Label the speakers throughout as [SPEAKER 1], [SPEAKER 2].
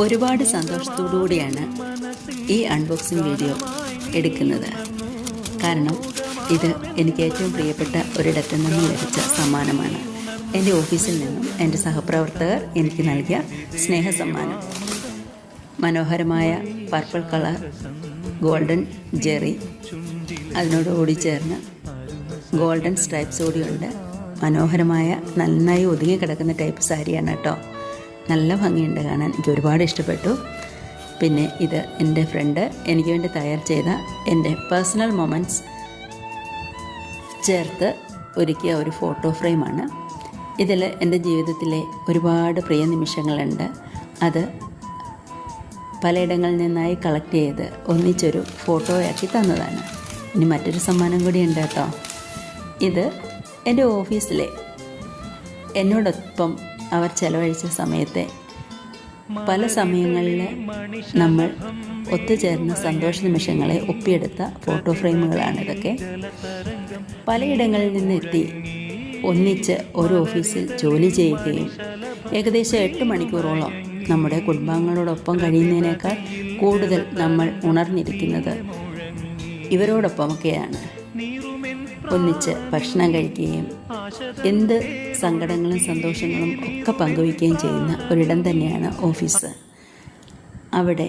[SPEAKER 1] ഒരുപാട് സന്തോഷത്തോടുകൂടിയാണ് ഈ unboxing video എടുക്കുന്നത്. കാരണം ഇത് എനിക്ക് ഏറ്റവും പ്രിയപ്പെട്ട ഒരിടത്തു നിന്നും ലഭിച്ച സമ്മാനമാണ്. എൻ്റെ ഓഫീസിൽ നിന്നും എൻ്റെ സഹപ്രവർത്തകർ എനിക്ക് നൽകിയ സ്നേഹസമ്മാനം. മനോഹരമായ പർപ്പിൾ കളർ ഗോൾഡൻ ജെറി, അതിനോട് കൂടി ചേർന്ന് ഗോൾഡൻ സ്ട്രൈപ്സ് കൂടിയുണ്ട്. മനോഹരമായ നന്നായി ഒതുങ്ങി കിടക്കുന്ന ടൈപ്പ് സാരിയാണ് കേട്ടോ. നല്ല ഭംഗിയുണ്ട് കാണാൻ, എനിക്ക് ഒരുപാട് ഇഷ്ടപ്പെട്ടു. പിന്നെ ഇത് എൻ്റെ ഫ്രണ്ട് എനിക്ക് വേണ്ടി തയ്യാർ ചെയ്ത എൻ്റെ പേഴ്സണൽ മൊമെൻറ്റ്സ് ചേർത്ത് ഒരുക്കിയ ഒരു ഫോട്ടോ ഫ്രെയിമാണ്. ഇതിൽ എൻ്റെ ജീവിതത്തിലെ ഒരുപാട് പ്രിയ നിമിഷങ്ങളുണ്ട്. അത് പലയിടങ്ങളിൽ നിന്നായി കളക്ട് ചെയ്ത് ഒന്നിച്ചൊരു ഫോട്ടോയാക്കി തന്നതാണ്. ഇനി മറ്റൊരു സമ്മാനം കൂടി ഉണ്ട് കേട്ടോ. ഇത് എൻ്റെ ഓഫീസിലെ എന്നോടൊപ്പം അവർ ചെലവഴിച്ച സമയത്തെ പല സമയങ്ങളിൽ നമ്മൾ ഒത്തുചേർന്ന സന്തോഷ നിമിഷങ്ങളെ ഒപ്പിയെടുത്ത ഫോട്ടോ ഫ്രെയിമുകളാണിതൊക്കെ. പലയിടങ്ങളിൽ നിന്നെത്തി ഒന്നിച്ച് ഒരു ഓഫീസിൽ ജോലി ചെയ്യുകയും ഏകദേശം 8 മണിക്കൂറോളം നമ്മുടെ കുടുംബാംഗങ്ങളോടൊപ്പം കഴിയുന്നതിനേക്കാൾ കൂടുതൽ നമ്മൾ ഉണർന്നിരിക്കുന്നത് ഇവരോടൊപ്പമൊക്കെയാണ്. ഒന്നിച്ച് ഭക്ഷണം കഴിക്കുകയും എന്ത് സങ്കടങ്ങളും സന്തോഷങ്ങളും ഒക്കെ പങ്കുവയ്ക്കുകയും ചെയ്യുന്ന ഒരിടം തന്നെയാണ് ഓഫീസ്. അവിടെ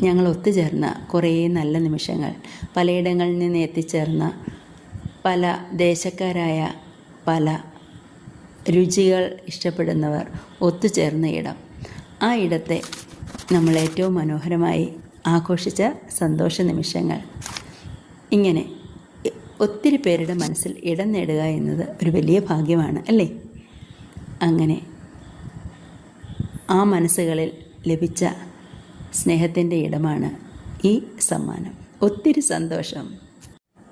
[SPEAKER 1] ഞങ്ങൾ ഒത്തുചേർന്ന കുറേ നല്ല നിമിഷങ്ങൾ, പലയിടങ്ങളിൽ നിന്ന് എത്തിച്ചേർന്ന പല ദേശക്കാരായ പല രുചികൾ ഇഷ്ടപ്പെടുന്നവർ ഒത്തുചേർന്ന ഇടം, ആ ഇടത്തെ നമ്മൾ ഏറ്റവും മനോഹരമായി ആഘോഷിച്ച സന്തോഷ നിമിഷങ്ങൾ. ഇങ്ങനെ ഒത്തിരി പേരുടെ മനസ്സിൽ ഇടം നേടുക എന്നത് ഒരു വലിയ ഭാഗ്യമാണ് അല്ലേ? അങ്ങനെ ആ മനസ്സുകളിൽ ലഭിച്ച സ്നേഹത്തിൻ്റെ ഇടമാണ് ഈ സമ്മാനം. ഒത്തിരി സന്തോഷം.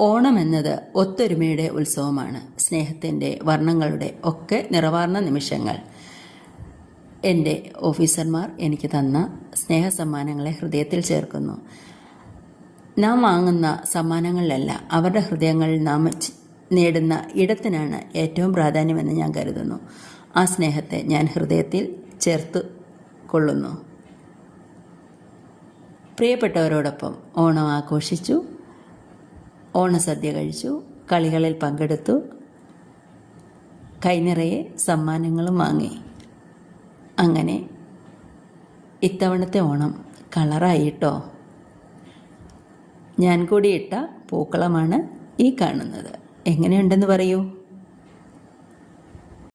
[SPEAKER 1] ഓണം എന്നത് ഒത്തൊരുമയുടെ ഉത്സവമാണ്. സ്നേഹത്തിൻ്റെ വർണ്ണങ്ങളുടെ ഒക്കെ നിറവാർന്ന നിമിഷങ്ങൾ. എൻ്റെ ഓഫീസർമാർ എനിക്ക് തന്ന സ്നേഹ സമ്മാനങ്ങളെ ഹൃദയത്തിൽ ചേർക്കുന്നു. നാം വാങ്ങുന്ന സമ്മാനങ്ങളിലല്ല, അവരുടെ ഹൃദയങ്ങളിൽ നാം നേടുന്ന ഇടത്തിനാണ് ഏറ്റവും പ്രാധാന്യമെന്ന് ഞാൻ കരുതുന്നു. ആ സ്നേഹത്തെ ഞാൻ ഹൃദയത്തിൽ ചേർത്ത് കൊള്ളുന്നു. പ്രിയപ്പെട്ടവരോടൊപ്പം ഓണം ആഘോഷിച്ചു, ഓണസദ്യ കഴിച്ചു, കളികളിൽ പങ്കെടുത്തു, കൈനിറയെ സമ്മാനങ്ങളും വാങ്ങി. അങ്ങനെ ഇത്തവണത്തെ ഓണം കളറായിട്ടോ. ഞാൻ കൂടി ഇട്ട പൂക്കളമാണ് ഈ കാണുന്നത്. എങ്ങനെയുണ്ടെന്ന് പറയൂ.